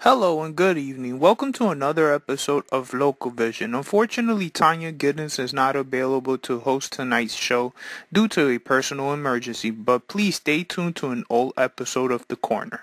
Hello and good evening. Welcome to another episode of Localvision. Unfortunately, Tonya Giddens is not available to host tonight's show due to a personal emergency, but please stay tuned to an old episode of The Corner.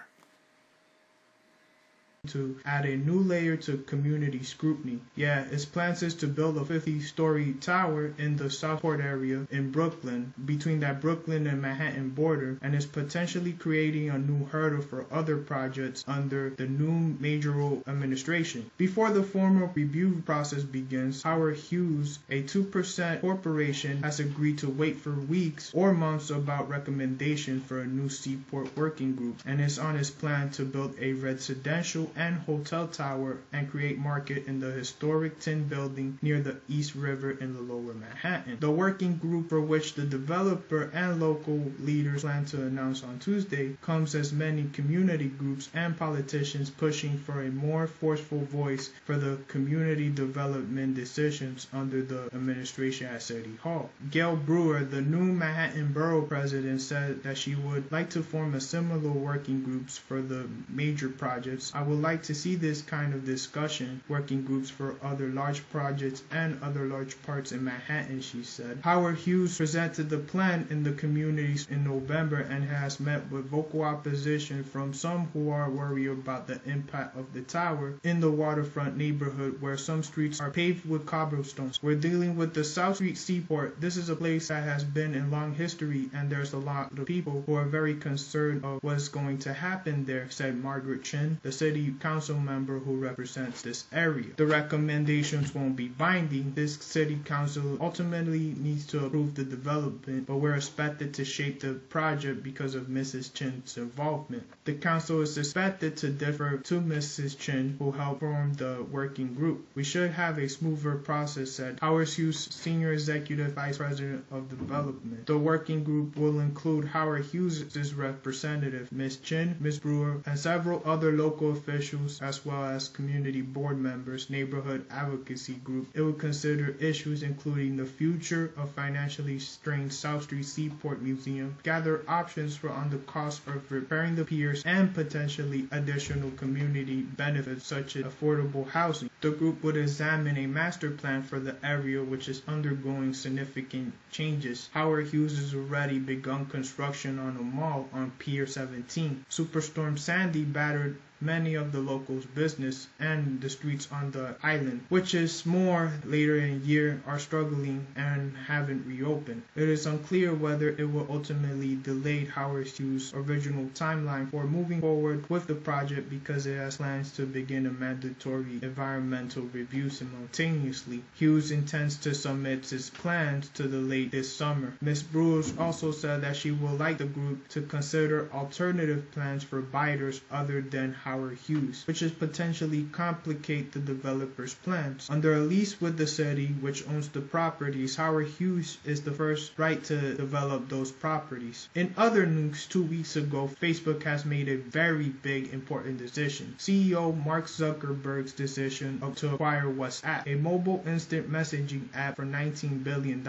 To add a new layer to community scrutiny. Yeah, its plans is to build a 50-story tower in the Southport area in Brooklyn, between that Brooklyn and Manhattan border, and is potentially creating a new hurdle for other projects under the new mayoral administration. Before the formal review process begins, Howard Hughes, a 2% corporation, has agreed to wait for weeks or months about recommendations for a new Seaport working group, and is on its plan to build a residential and hotel tower and create market in the historic Tin Building near the East River in the lower Manhattan. The working group, for which the developer and local leaders plan to announce on Tuesday, comes as many community groups and politicians pushing for a more forceful voice for the community development decisions under the administration at City Hall. Gail Brewer, the new Manhattan Borough president, said that she would like to form a similar working groups for the major projects. I would like to see this kind of discussion, working groups for other large projects and other large parts in Manhattan, she said. Howard Hughes presented the plan in the communities in November and has met with vocal opposition from some who are worried about the impact of the tower in the waterfront neighborhood where some streets are paved with cobblestones. We're dealing with the South Street Seaport. This is a place that has been in long history, and there's a lot of people who are very concerned of what's going to happen there, said Margaret Chin, the city council member who represents this area. The recommendations won't be binding. This city council ultimately needs to approve the development, but we're expected to shape the project because of Mrs. Chin's involvement. The council is expected to defer to Mrs. Chin, who helped form the working group. We should have a smoother process, said Howard Hughes, Senior Executive Vice President of Development. The working group will include Howard Hughes' representative, Ms. Chin, Ms. Brewer, and several other local officials, as well as community board members, neighborhood advocacy group. It will consider issues including the future of financially strained South Street Seaport Museum, gather options on the cost of repairing the piers, and potentially additional community benefits such as affordable housing. The group would examine a master plan for the area, which is undergoing significant changes. Howard Hughes has already begun construction on a mall on Pier 17. Superstorm Sandy battered many of the locals' business and the streets on the island, which is more later in the year, are struggling and haven't reopened. It is unclear whether it will ultimately delay Howard Hughes' original timeline for moving forward with the project because it has plans to begin a mandatory environmental review simultaneously. Hughes intends to submit his plans to the late this summer. Ms. Brewer also said that she would like the group to consider alternative plans for bidders other than Howard Hughes, which is potentially complicate the developer's plans. Under a lease with the city, which owns the properties, Howard Hughes is the first right to develop those properties. In other news, 2 weeks ago, Facebook has made a very big important decision. CEO Mark Zuckerberg's decision to acquire WhatsApp, a mobile instant messaging app for $19 billion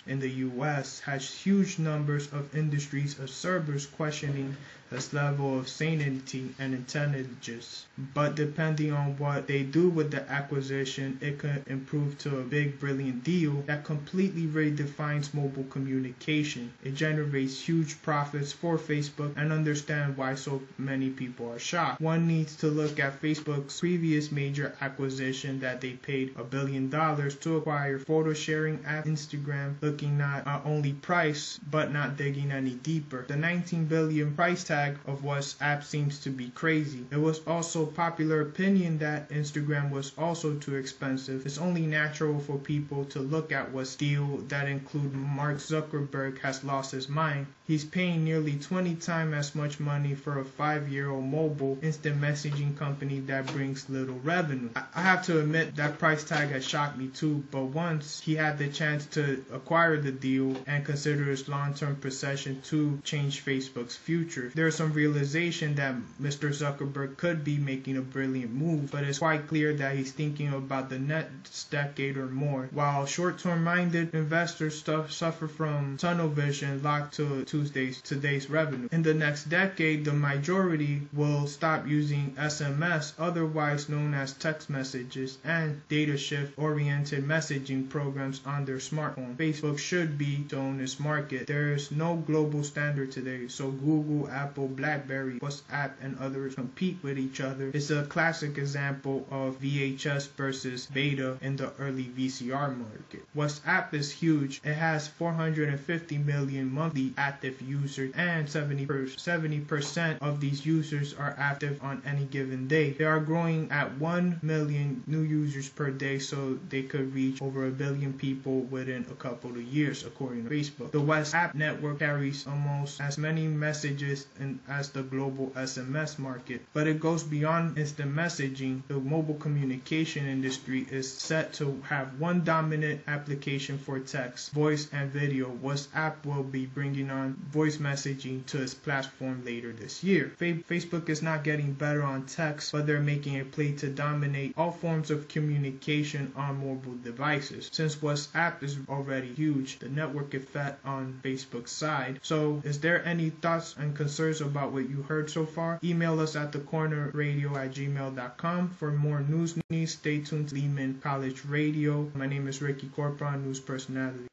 in the US, has huge numbers of industries observers questioning its level of sanity and intelligence. But depending on what they do with the acquisition, it could improve to a big, brilliant deal that completely redefines mobile communication. It generates huge profits for Facebook, and understand why so many people are shocked. One needs to look at Facebook's previous major acquisition that they paid $1 billion to acquire photo sharing app Instagram, looking not only price but not digging any deeper. The $19 billion price tag of WhatsApp seems to be crazy. It was also popular opinion that Instagram was also too expensive. It's only natural for people to look at what deal that include Mark Zuckerberg has lost his mind. He's paying nearly 20 times as much money for a 5-year-old mobile instant messaging company that brings little revenue. I have to admit that price tag has shocked me too, but once he had the chance to acquire the deal and consider his long-term possession to change Facebook's future, there's some realization that Mr. Zuckerberg could be making a brilliant move, but it's quite clear that he's thinking about the next decade or more. While short-term minded investors suffer from tunnel vision locked to today's revenue. In the next decade, the majority will stop using SMS, otherwise known as text messages, and data shift-oriented messaging programs on their smartphone. Facebook should be shown its market. There's no global standard today, so Google, Apple, BlackBerry, WhatsApp, and others compete with each other. It's a classic example of VHS versus beta in the early VCR market. WhatsApp is huge. It has 450 million monthly active users, and 70% of these users are active on any given day. They are growing at 1 million new users per day, so they could reach over 1 billion people within a couple of years, according to Facebook. The WhatsApp network carries almost as many messages as the global SMS market, but it goes beyond instant messaging. The mobile communication industry is set to have one dominant application for text, voice, and video. WhatsApp will be bringing on voice messaging to its platform later this year. Facebook is not getting better on text, but they're making a play to dominate all forms of communication on mobile devices. Since WhatsApp is already huge, the network effect on Facebook's side. So is there any thoughts and concerns about what you heard so far? Email us at thecornerradio@gmail.com. For more news needs, stay tuned to Lehman College Radio. My name is Ricky Corpron, news personality.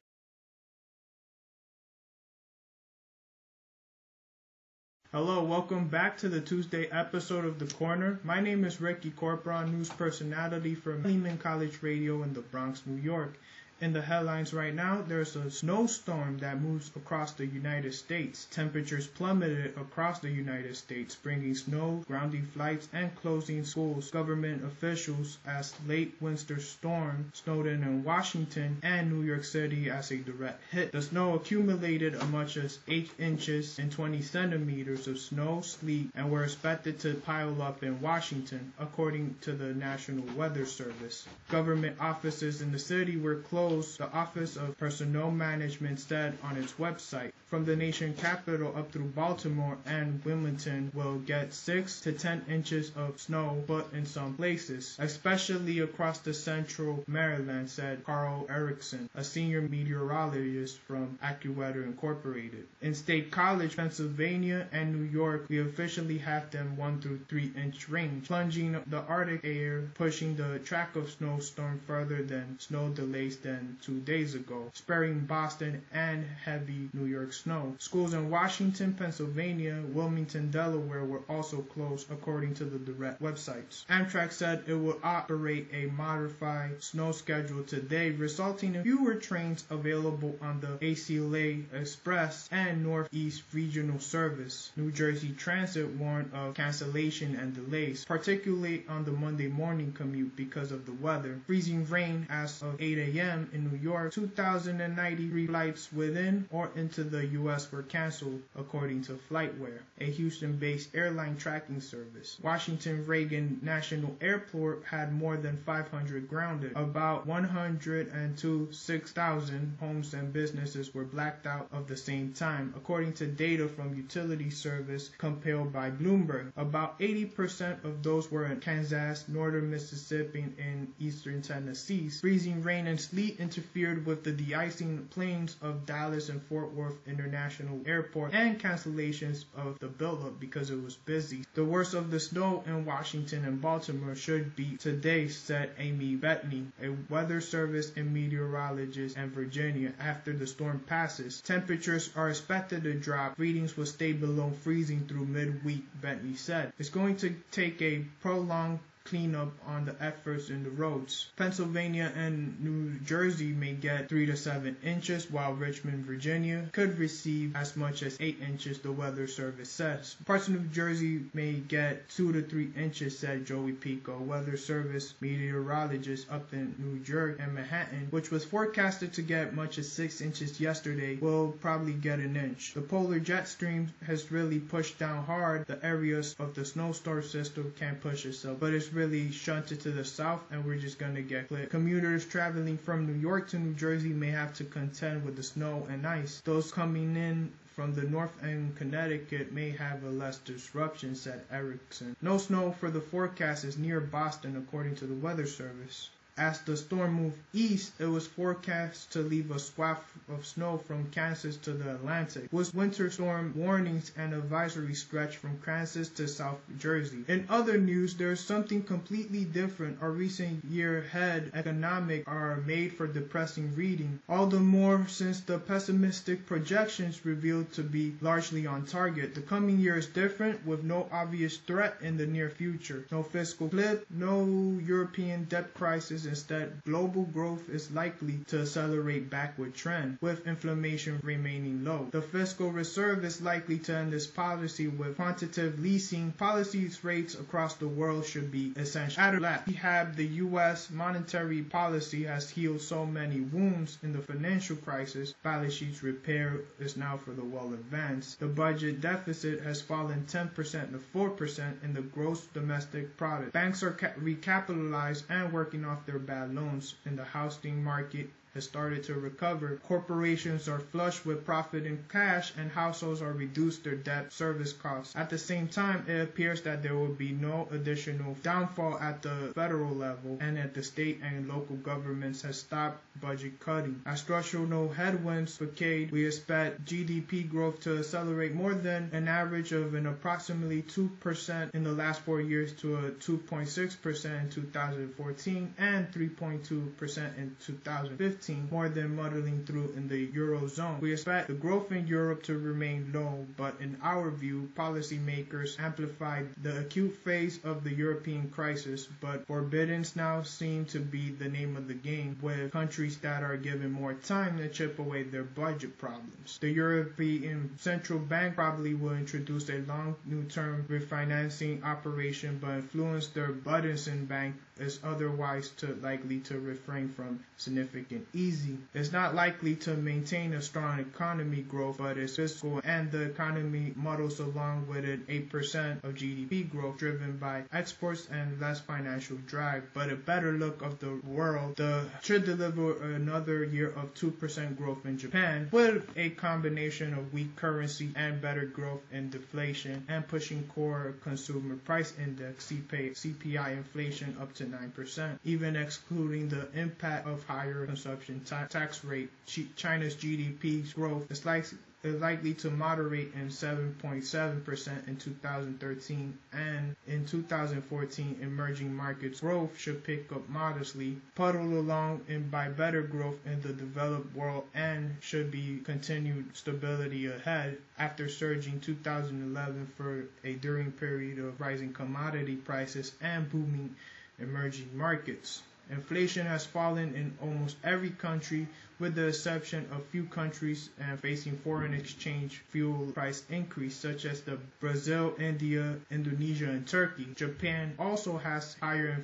Hello, welcome back to the Tuesday episode of The Corner. My name is Ricky Corpron, news personality from Lehman College Radio in the Bronx, New York. In the headlines right now, there's a snowstorm that moves across the United States. Temperatures plummeted across the United States, bringing snow, grounding flights, and closing schools. Government officials as late winter storm snowed in Washington and New York City as a direct hit. The snow accumulated as much as 8 inches and 20 centimeters of snow, sleet, and were expected to pile up in Washington, according to the National Weather Service. Government offices in the city were closed, the Office of Personnel Management said on its website. From the nation capital up through Baltimore and Wilmington will get 6 to 10 inches of snow, but in some places, especially across the central Maryland, said Carl Erickson, a senior meteorologist from AccuWeather Incorporated. In State College, Pennsylvania, and New York, we officially have them 1 through 3 inch range, plunging the Arctic air, pushing the track of snowstorm further than snow delays than 2 days ago, sparing Boston and heavy New York snow. Schools in Washington, Pennsylvania, Wilmington, Delaware were also closed, according to the direct websites. Amtrak said it would operate a modified snow schedule today, resulting in fewer trains available on the ACLA Express and Northeast Regional Service. New Jersey Transit warned of cancellation and delays, particularly on the Monday morning commute because of the weather. Freezing rain as of 8 a.m. in New York, 2,093 flights within or into the U.S. were canceled, according to FlightWare, a Houston-based airline tracking service. Washington Reagan National Airport had more than 500 grounded. About 106,000 homes and businesses were blacked out at the same time, according to data from utility service compiled by Bloomberg. About 80% of those were in Kansas, northern Mississippi, and eastern Tennessee. Freezing rain and sleet interfered with the de-icing planes of Dallas and Fort Worth International Airport and cancellations of the buildup because it was busy. The worst of the snow in Washington and Baltimore should be today, said Amy Bettany, a weather service and meteorologist in Virginia. After the storm passes, temperatures are expected to drop. Readings will stay below freezing through midweek, Bettany said. It's going to take a prolonged cleanup on the efforts in the roads. Pennsylvania and New Jersey may get 3 to 7 inches, while Richmond, Virginia could receive as much as 8 inches, the weather service says. Parts of New Jersey may get 2 to 3 inches, said Joey Pico, weather service meteorologist up in New Jersey and Manhattan, which was forecasted to get much as 6 inches yesterday, will probably get an inch. The polar jet stream has really pushed down hard. The areas of the snowstorm system can't push itself, but it's really shunted to the south, and we're just gonna get clipped. Commuters traveling from New York to New Jersey may have to contend with the snow and ice. Those coming in from the north and Connecticut may have a less disruption, said Erickson. No snow for the forecast is near Boston, according to the Weather Service. As the storm moved east, it was forecast to leave a swath of snow from Kansas to the Atlantic, with winter storm warnings and advisory stretch from Kansas to South Jersey. In other news, there's something completely different. Our recent year-ahead economic are made for depressing reading, all the more since the pessimistic projections revealed to be largely on target. The coming year is different, with no obvious threat in the near future. No fiscal cliff, no European debt crisis. Instead, global growth is likely to accelerate backward trend, with inflation remaining low. The Fiscal Reserve is likely to end its policy with quantitative easing. Policies rates across the world should be essential. At last, we have the U.S. monetary policy has healed so many wounds in the financial crisis. Balance sheets repair is now for the well advanced. The budget deficit has fallen 10% to 4% in the gross domestic product. Banks are recapitalized and working off their bad loans, and the housing market has started to recover. Corporations are flush with profit and cash, and households are reduced their debt service costs. At the same time, it appears that there will be no additional downfall at the federal level, and that the state and local governments have stopped budget cutting. As structural headwinds placate, we expect GDP growth to accelerate more than an average of an approximately 2% in the last 4 years to a 2.6% in 2014 and 3.2% in 2015. More than muddling through in the Eurozone. We expect the growth in Europe to remain low, but in our view, policymakers amplified the acute phase of the European crisis, but forbiddance now seem to be the name of the game, with countries that are given more time to chip away their budget problems. The European Central Bank probably will introduce a long new-term refinancing operation, but influence their Bundesbank bank is otherwise likely to refrain from significant easing. It's not likely to maintain a strong economy growth, but its fiscal and the economy muddles along with an 8% of GDP growth driven by exports and less financial drag. But a better look of the world should deliver another year of 2% growth in Japan, with a combination of weak currency and better growth in deflation, and pushing core consumer price index CPI inflation up to 9%, even excluding the impact of higher consumption tax rate. China's GDP growth is likely to moderate in 7.7% in 2013, and in 2014 emerging markets growth should pick up modestly, puddled along by better growth in the developed world, and should be continued stability ahead after surging 2011 for a during period of rising commodity prices and booming emerging markets. Inflation has fallen in almost every country, with the exception of few countries facing foreign exchange fuel price increase, such as Brazil, India, Indonesia, and Turkey. Japan also has higher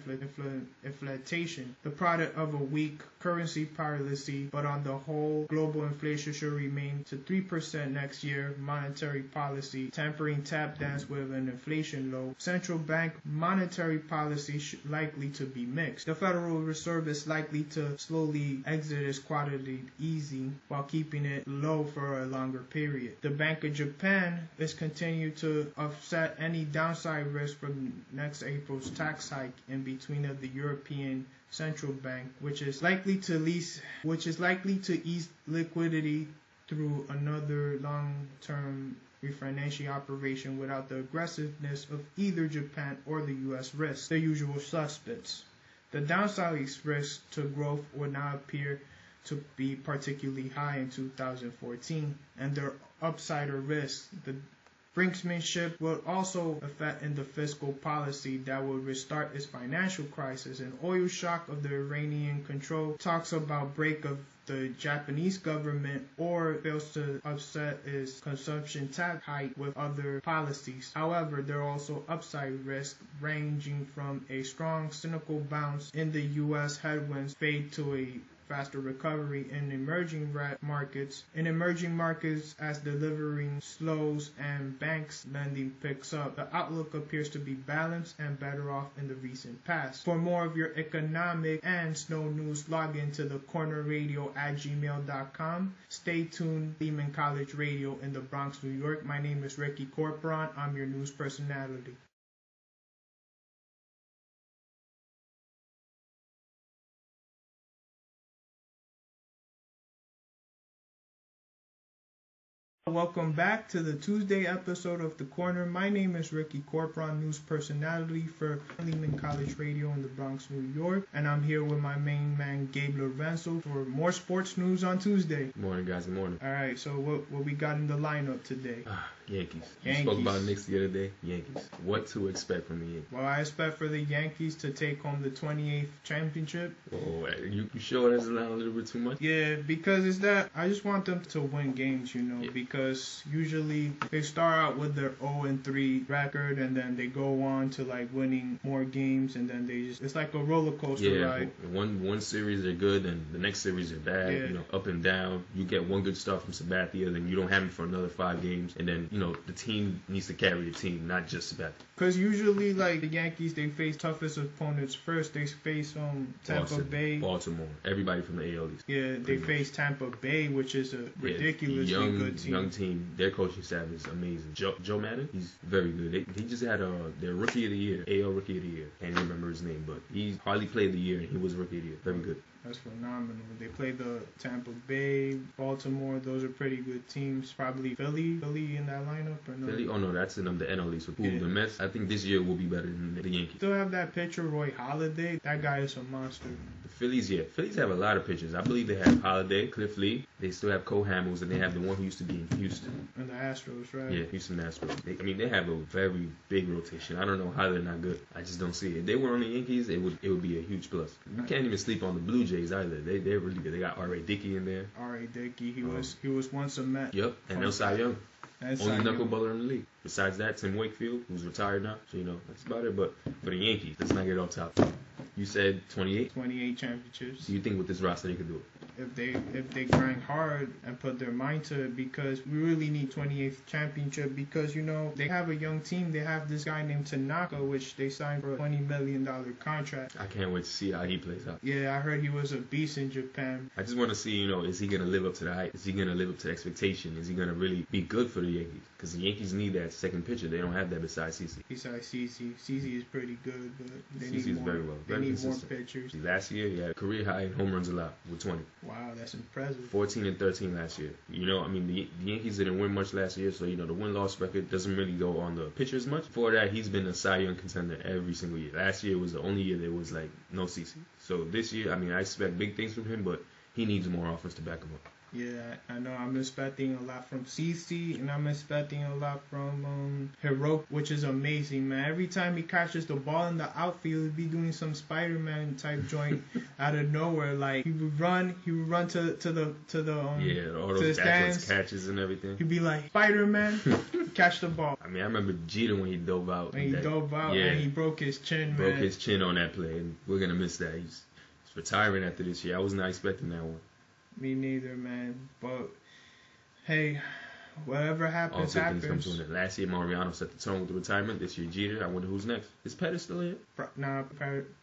inflation, the product of a weak currency policy, but on the whole, global inflation should remain to 3% next year. Monetary policy tempering tap dance with an inflation low. Central bank monetary policy likely to be mixed. The Federal Reserve is likely to slowly exit its quantitative easing while keeping it low for a longer period. The Bank of Japan is continued to offset any downside risk from next April's tax hike in between of the European Central Bank, which is likely to ease liquidity through another long-term refinancing operation without the aggressiveness of either Japan or the U.S. risk, the usual suspects. The downside risk to growth would now appear to be particularly high in 2014, and their upside or risk, the brinksmanship, will also affect in the fiscal policy that will restart its financial crisis. An oil shock of the Iranian control talks about break of the Japanese government, or fails to offset its consumption tax hike with other policies. However, there are also upside risks ranging from a strong cynical bounce in the U.S. headwinds fade to a faster recovery in emerging markets. In emerging markets, as delivering slows and banks lending picks up, the outlook appears to be balanced and better off in the recent past. For more of your economic and snow news, log into the cornerradio@gmail.com. Stay tuned, Lehman College Radio in the Bronx, New York. My name is Ricky Corporon. I'm your news personality. Welcome back to the Tuesday episode of The Corner. My name is Ricky Corporon, news personality for Lehman College Radio in the Bronx, New York. And I'm here with my main man, Gabe Lorenzo, for more sports news on Tuesday. Good morning, guys. Good morning. All right, so what we got in the lineup today? Yankees. You spoke about Knicks the other day. Yankees. What to expect from the Yankees? Well, I expect for the Yankees to take home the 28th championship. Oh, you sure that's not a little bit too much? Yeah, because it's that I just want them to win games, because usually they start out with their 0-3 record and then they go on to like winning more games and then it's like a roller coaster ride. One series they're good and the next series they're bad, up and down. You get one good start from Sabathia, then you don't have him for another 5 games, and then the team needs to carry the team, not just Sabathia. Because usually, like, the Yankees, they face toughest opponents first. They face Tampa Bay. Baltimore. Everybody from the AL East. Yeah, they face Tampa Bay, which is a ridiculously good team. Young team. Their coaching staff is amazing. Joe Madden, he's very good. He just had their Rookie of the Year, AL Rookie of the Year. Can't remember his name, but he hardly played the year, and he was Rookie of the Year. Very good. That's phenomenal. They play the Tampa Bay, Baltimore. Those are pretty good teams. Probably Philly in that lineup or no? Philly? Oh no, that's in the NL East with the Mets. I think this year will be better than the Yankees. Still have that pitcher Roy Halladay. That guy is a monster. The Phillies, Phillies have a lot of pitchers. I believe they have Halladay, Cliff Lee. They still have Cole Hamels, and they have the one who used to be in Houston. And the Astros, right? Yeah, Houston Astros. They have a very big rotation. I don't know how they're not good. I just don't see it. If they were on the Yankees, it would be a huge plus. You can't even sleep on the Blue Jays either. They're really good. They got R.A. Dickey in there. R.A. Dickey, he was once a Met. Yep, and no Cy Young. Only knuckleballer in the league. Besides that, Tim Wakefield, who's retired now. So, that's about it. But for the Yankees, let's not get off top. You said 28? 28 championships. Do you think with this roster they could do it? If they grind hard and put their mind to it, because we really need 28th championship, because they have a young team. They have this guy named Tanaka, which they signed for a $20 million contract. I can't wait to see how he plays out. Yeah, I heard he was a beast in Japan. I just want to see, is he going to live up to the hype? Is he going to live up to the expectation? Is he going to really be good for the Yankees? Because the Yankees need that second pitcher. They don't have that besides CeCe. Besides CeCe. CeCe is pretty good, but they CeCe need more. Very well. They need more pitchers. Last year, he had a career high in home runs allowed with 20. Wow, that's impressive. 14 and 13 last year. The Yankees didn't win much last year, so, the win-loss record doesn't really go on the pitchers much. Before that, he's been a Cy Young contender every single year. Last year was the only year there was, no CeCe. So this year, I expect big things from him, but he needs more offense to back him up. Yeah, I know. I'm expecting a lot from CeCe, and I'm expecting a lot from Hiroki, which is amazing, man. Every time he catches the ball in the outfield, he'd be doing some Spider-Man type joint out of nowhere. Like he would run to the stands, catches and everything. He'd be like Spider-Man, catch the ball. I remember Jeter when he dove out. And he broke his chin. Broke his chin on that play, and we're gonna miss that. He's retiring after this year. I was not expecting that one. Me neither, man. But hey, whatever happens, happens. Last year, Mariano set the tone with the retirement. This year, Jeter. I wonder who's next. Is Pettis still in? Nah,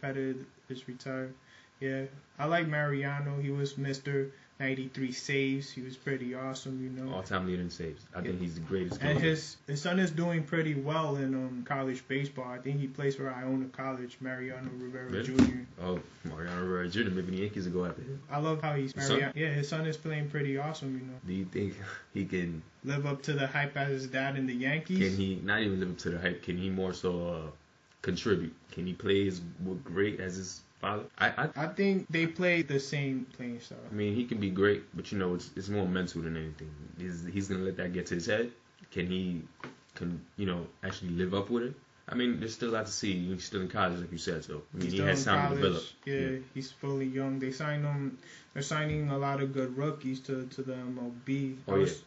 Pettis is retired. Yeah, I like Mariano. He was Mr. 93 saves. He was pretty awesome, All-time leader in saves. I think he's the greatest. And his son is doing pretty well in college baseball. I think he plays for Iona College, Mariano Rivera Jr. Oh, Mariano Rivera Jr. Maybe the Yankees will go after him. I love how he's his son is playing pretty awesome, Do you think he can live up to the hype as his dad in the Yankees? Can he not even live up to the hype? Can he more so contribute? Can he play as great as his father? I think they play the same playing style. He can be great, but it's more mental than anything. He's gonna let that get to his head? Can he actually live up with it? There's still a lot to see. He's still in college, like you said, so he has time to develop. Yeah, he's fully young. They signed him. They're signing a lot of good rookies to the MLB.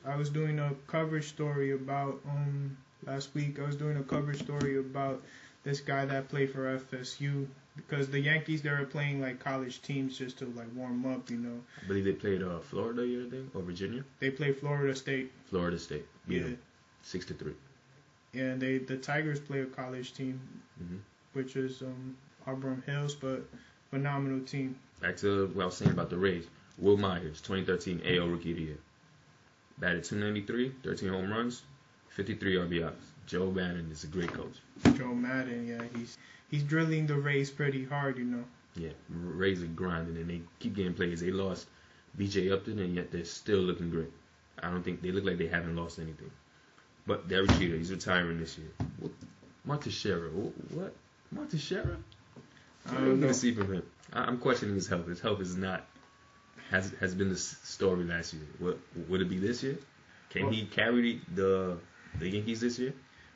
I was doing a coverage story about last week. I was doing a coverage story about this guy that played for FSU. because the Yankees, they were playing like college teams just to like warm up, you know. I believe they played Florida the other day, or Virginia. They played Florida State. Florida State. Yeah. 6-3. Yeah, and the Tigers play a college team, which is Auburn Hills, but phenomenal team. Back to what I was saying about the Rays. Will Myers, 2013 AL Rookie of the Year. Batted .293, 13 home runs, 53 RBIs. Joe Madden is a great coach. Joe Madden, yeah, he's drilling the Rays pretty hard, you know. Yeah, Rays are grinding, and they keep getting players. They lost B.J. Upton, and yet they're still looking great. I don't think they look like they haven't lost anything. But Derek Jeter, he's retiring this year. Monteshera, what? Monteshera? I don't know. See from him. I'm questioning his health. His health is not has been the story last year. Would it be this year? Can he carry the Yankees this year?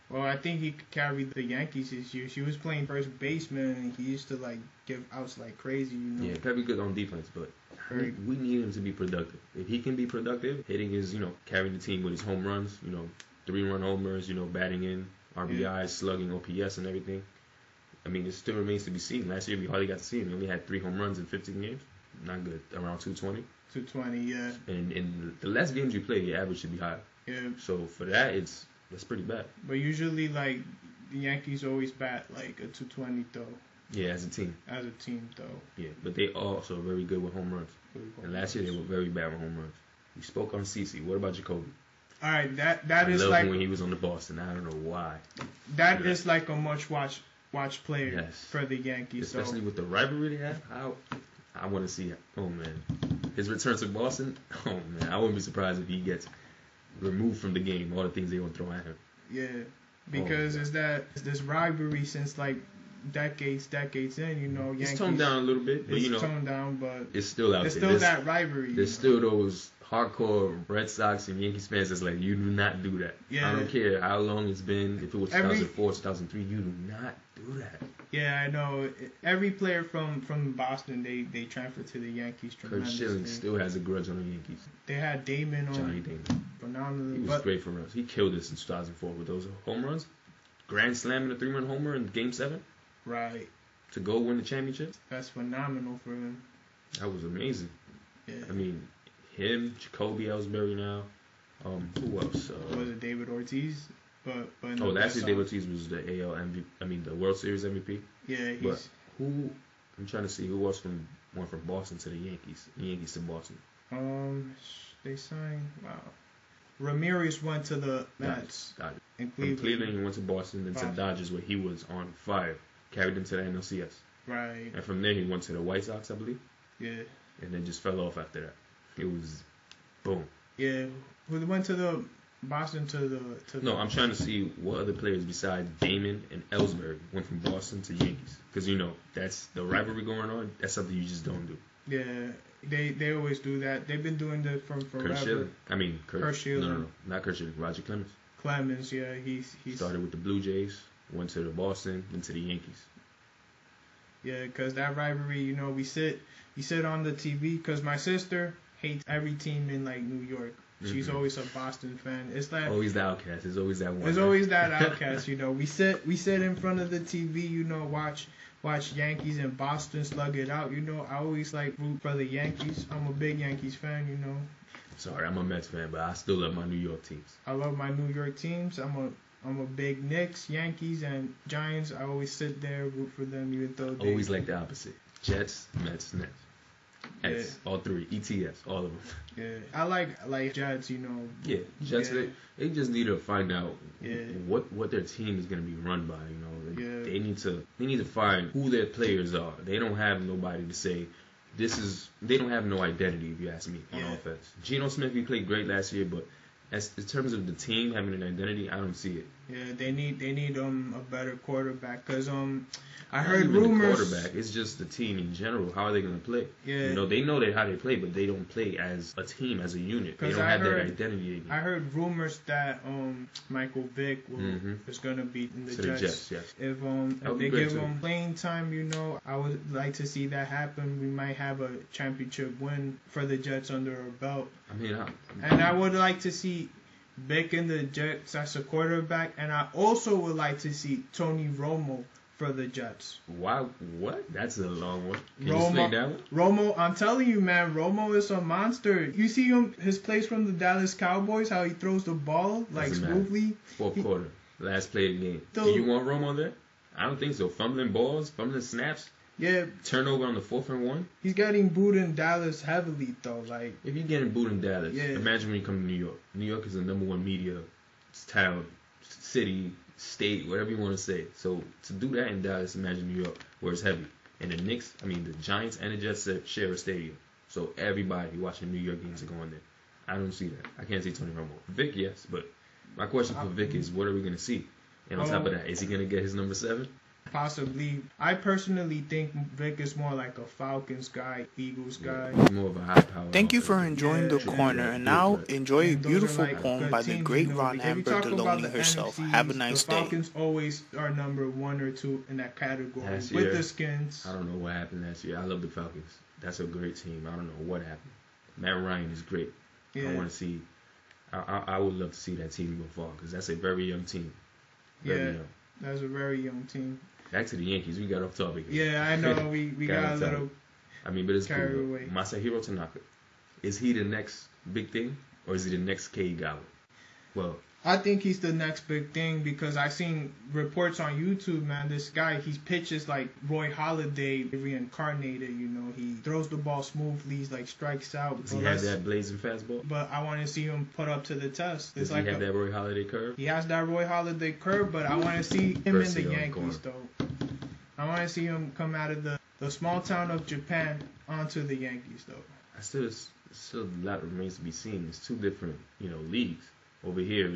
Well, I think he could carry the Yankees this year. He was playing first baseman, and he used to like give outs like crazy, you know. Yeah, probably good on defense, but we need him to be productive. If he can be productive, hitting his, carrying the team with his home runs, 3-run homers, batting in, RBIs, slugging, OPS, and everything. I mean, it still remains to be seen. Last year, we hardly got to see him. He only had 3 home runs in 15 games. Not good. Around 220. 220, yeah. And in the less games you play, your average should be higher. Yeah. So for that, that's pretty bad. But usually, like, the Yankees always bat like a 220 though. Yeah, as a team. As a team, though. Yeah, but they also are very good with home runs. And last year they were very bad with home runs. We spoke on CeCe. What about Jacoby? All right, that I is love like him when he was on the Boston. I don't know why. That is like a much watch player yes. for the Yankees. Especially with the rivalry they have. I want to see it. Oh man, his return to Boston. Oh man, I wouldn't be surprised if he gets removed from the game. All the things they gonna throw at him. Yeah, because it's this rivalry since like decades in. Yankees. It's toned down a little bit, but it's toned down, but it's still out there. It's still that rivalry. There's still those hardcore Red Sox and Yankees fans that's like, you do not do that. Yeah. I don't care how long it's been. If it was 2004, 2003, you do not do that. Yeah, I know. Every player from Boston, they transferred to the Yankees tremendously. Kurt Schilling still has a grudge on the Yankees. They had Damon on. Johnny Damon. Phenomenal. He was great for us. He killed us in 2004 with those home runs. Grand slam and a 3-run homer in Game 7. Right. To go win the championship. That's phenomenal for him. That was amazing. Yeah. I mean, him, Jacoby Ellsbury now. Who else? Was it David Ortiz? But last year David Ortiz was the AL MVP. I mean, the World Series MVP. Yeah, But who? I'm trying to see who else went from Boston to the Yankees. The Yankees to Boston. They signed. Wow. Ramirez went to the Mets. Got it. In From Cleveland, he went to Boston, then to Dodgers, where he was on fire. Carried them to the NLCS. Right. And from there, he went to the White Sox, I believe. Yeah. And then just fell off after that. It was boom. Yeah. We went to the Boston to the. No, I'm trying to see what other players besides Damon and Ellsbury went from Boston to Yankees. Because, that's the rivalry going on. That's something you just don't do. Yeah. They always do that. They've been doing that from forever. Kurt Schilling. I mean, Kurt Schilling. No, not Kurt Schilling. Roger Clemens. Clemens, yeah. He started with the Blue Jays, went to the Boston, then to the Yankees. Yeah, because that rivalry, we sit on the TV, because my sister hates every team in, like, New York. She's always a Boston fan. It's like always the outcast. There's always that one. There's always that outcast, We sit in front of the TV, watch Yankees and Boston slug it out, I always like root for the Yankees. I'm a big Yankees fan, Sorry, I'm a Mets fan, but I still love my New York teams. I love my New York teams. I'm a big Knicks, Yankees, and Giants. I always sit there, root for them, even though they always like the opposite. Jets, Mets, Nets. S, all 3, ETS, all of them. Yeah, I like Jets, Yeah, Jets. Yeah. They just need to find out yeah. what their team is going to be run by. Yeah. They need to find who their players are. They don't have nobody to say they don't have no identity, if you ask me, on offense. Geno Smith, he played great last year, but in terms of the team having an identity, I don't see it. Yeah, they need a better quarterback, because I heard even rumors. The quarterback, it's just the team in general. How are they going to play? Yeah, they know how they play, but they don't play as a team, as a unit. They don't have their identity anymore. I heard rumors that Michael Vick is going to be in the Jets. Yes. If they give him playing time, I would like to see that happen. We might have a championship win for the Jets under our belt. And I would like to see Vick in the Jets as a quarterback, and I also would like to see Tony Romo for the Jets. Why? What? That's a long one. Can you explain that one? Romo, I'm telling you, man, Romo is a monster. You see his plays from the Dallas Cowboys, how he throws the ball like smoothly. Fourth quarter, last play of the game. Do you want Romo there? I don't think so. Fumbling balls, fumbling snaps. Yeah. Turnover on the 4th and 1. He's getting booed in Dallas heavily, though. Like, if you're getting booed in Dallas, imagine when you come to New York. New York is the #1 media town, city, state, whatever you want to say. So to do that in Dallas, imagine New York, where it's heavy. And the the Giants and the Jets share a stadium. So everybody watching New York games are going there. I don't see that. I can't see Tony Romo. Vic, yes, but my question for Vic is, what are we going to see? And on top of that, is he going to get his number 7? Possibly. I personally think Vic is more like a Falcons guy, Eagles guy. He's more of a high power. Thank you for enjoying the corner, and now enjoy a beautiful poem by the great Ron Amber Deloney herself. Have a nice day. The Falcons always are number 1 or 2 in that category with the Skins. I don't know what happened last year. I love the Falcons. That's a great team. I don't know what happened. Matt Ryan is great. I want to see. I would love to see that team go far because that's a very young team. Very young. That's a very young team. Back to the Yankees. We got off topic. Yeah, I know. We got a little. I mean, but it's carried cool. away. Masahiro Tanaka. Is he the next big thing, or is he the next K Gawa? Well, I think he's the next big thing because I've seen reports on YouTube, man. This guy, he pitches like Roy Halladay reincarnated, you know. He throws the ball smoothly, he's like strikes out. Does he have that blazing fastball? But I want to see him put up to the test. Does he have that Roy Halladay curve? He has that Roy Halladay curve, but I want to see him in the Yankees, though. I want to see him come out of the small town of Japan onto the Yankees, though. Still a lot remains to be seen. It's two different, leagues. Over here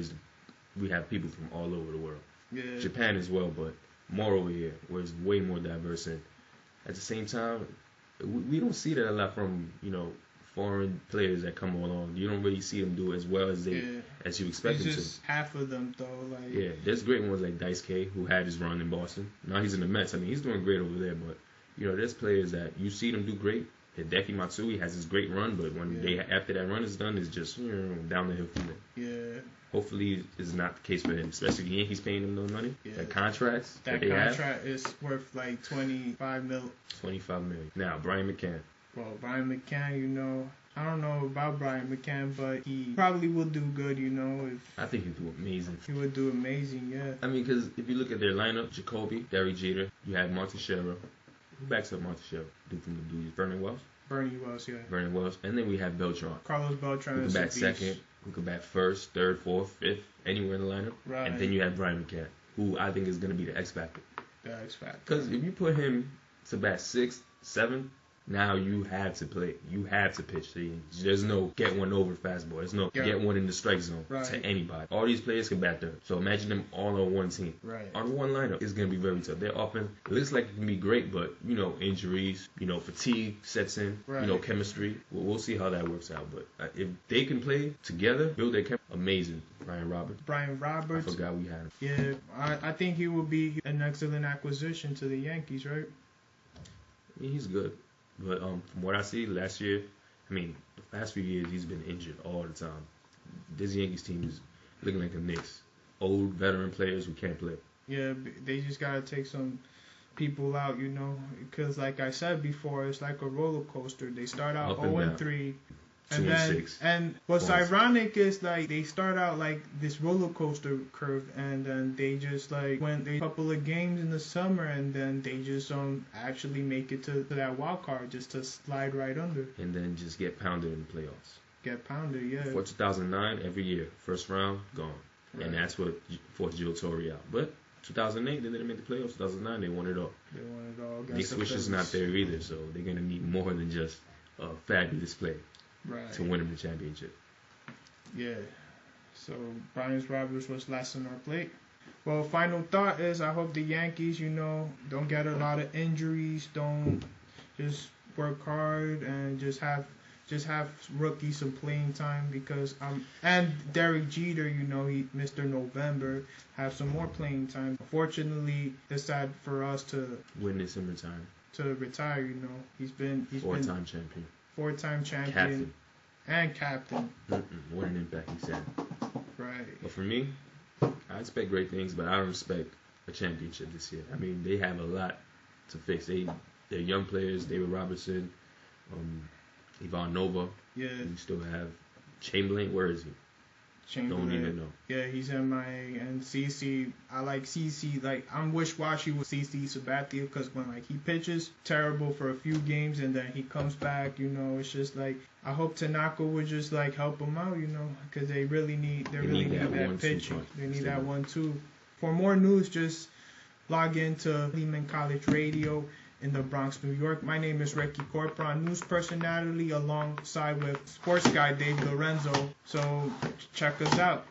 we have people from all over the world. Yeah. Japan as well, but more over here, where it's way more diverse. And at the same time, we don't see that a lot from, foreign players that come along. You don't really see them do as well as you expect them to. Just half of them, though. Yeah, there's great ones like Dice K, who had his run in Boston. Now he's in the Mets. I mean, he's doing great over there, but, there's players that you see them do great. Hideki Matsui has his great run, but when after that run is done, it's just down the hill from there. Yeah. Hopefully, it's not the case for him, especially the Yankees paying him no money. Yeah. That contracts that they contract is worth like $25 million. $25 million. Now, Brian McCann. Well, Brian McCann, I don't know about Brian McCann, but he probably will do good, I think he'd do amazing. He would do amazing, yeah. I mean, because if you look at their lineup, Jacoby, Derek Jeter, you have Montechero. Who backs up Montechero? Dude from the Blues. Vernon Wells? Bernie Wells, yeah. Vernon Wells. And then we have Beltran. Carlos Beltran. Who can bat second, who can bat first, third, fourth, fifth, anywhere in the lineup. Right. And then you have Brian McCann, who I think is going to be the X Factor. The X Factor. Because if you put him to bat 6th, 7th, now you have to play. You have to pitch. There's no get one over fastball. There's no get one in the strike zone to anybody. All these players can bat third. So imagine them all on one team. Right. On one lineup, it's going to be very tough. Their offense, it looks like it can be great, but, injuries, fatigue sets in, chemistry. We'll see how that works out. But if they can play together, build their chemistry, amazing. Brian Roberts. I forgot we had him. Yeah, I think he will be an excellent acquisition to the Yankees, right? Yeah, he's good. But from what I see last year, the past few years he's been injured all the time. This Yankees team is looking like the Knicks. Old veteran players who can't play. Yeah, they just got to take some people out, because like I said before, it's like a roller coaster. They start out 0-3. And what's ironic is like they start out like this roller coaster curve, and then they just like win a couple of games in the summer, and then they just actually make it to that wild card just to slide right under. And then just get pounded in the playoffs. Get pounded, yeah. For 2009, every year, first round gone, and that's what forced Joe Torre out. But 2008, they didn't make the playoffs. 2009, they won it all. Nick Swish is not there either, so they're gonna need more than just a fabulous play. To win him the championship. Yeah. So Brian Roberts was last on our plate. Well, final thought is I hope the Yankees, don't get a lot of injuries. Don't just work hard and just have rookies some playing time because and Derek Jeter, he Mr. November have some more playing time. Unfortunately, it's sad for us to witness him retire. To retire, he's been four-time champion. Four-time champion. Captain. And captain. What an impact he's had. Right. But for me, I expect great things, but I don't expect a championship this year. I mean, they have a lot to fix. They're young players. David Robertson, Ivan Nova. Yeah. You still have Chamberlain. Where is he? Chamberlain. Don't even know. Yeah, he's MIA. And CC, I like CC. Like, I'm wish-washy with CC Sabathia because when, like, he pitches terrible for a few games and then he comes back, you know, it's just like, I hope Tanaka would just, like, help him out, you know, because they really need that pitching. They need that 1-2. For more news, just log into Lehman College Radio in the Bronx, New York. My name is Ricky Corpron, news personality alongside with sports guy Dave Lorenzo. So check us out.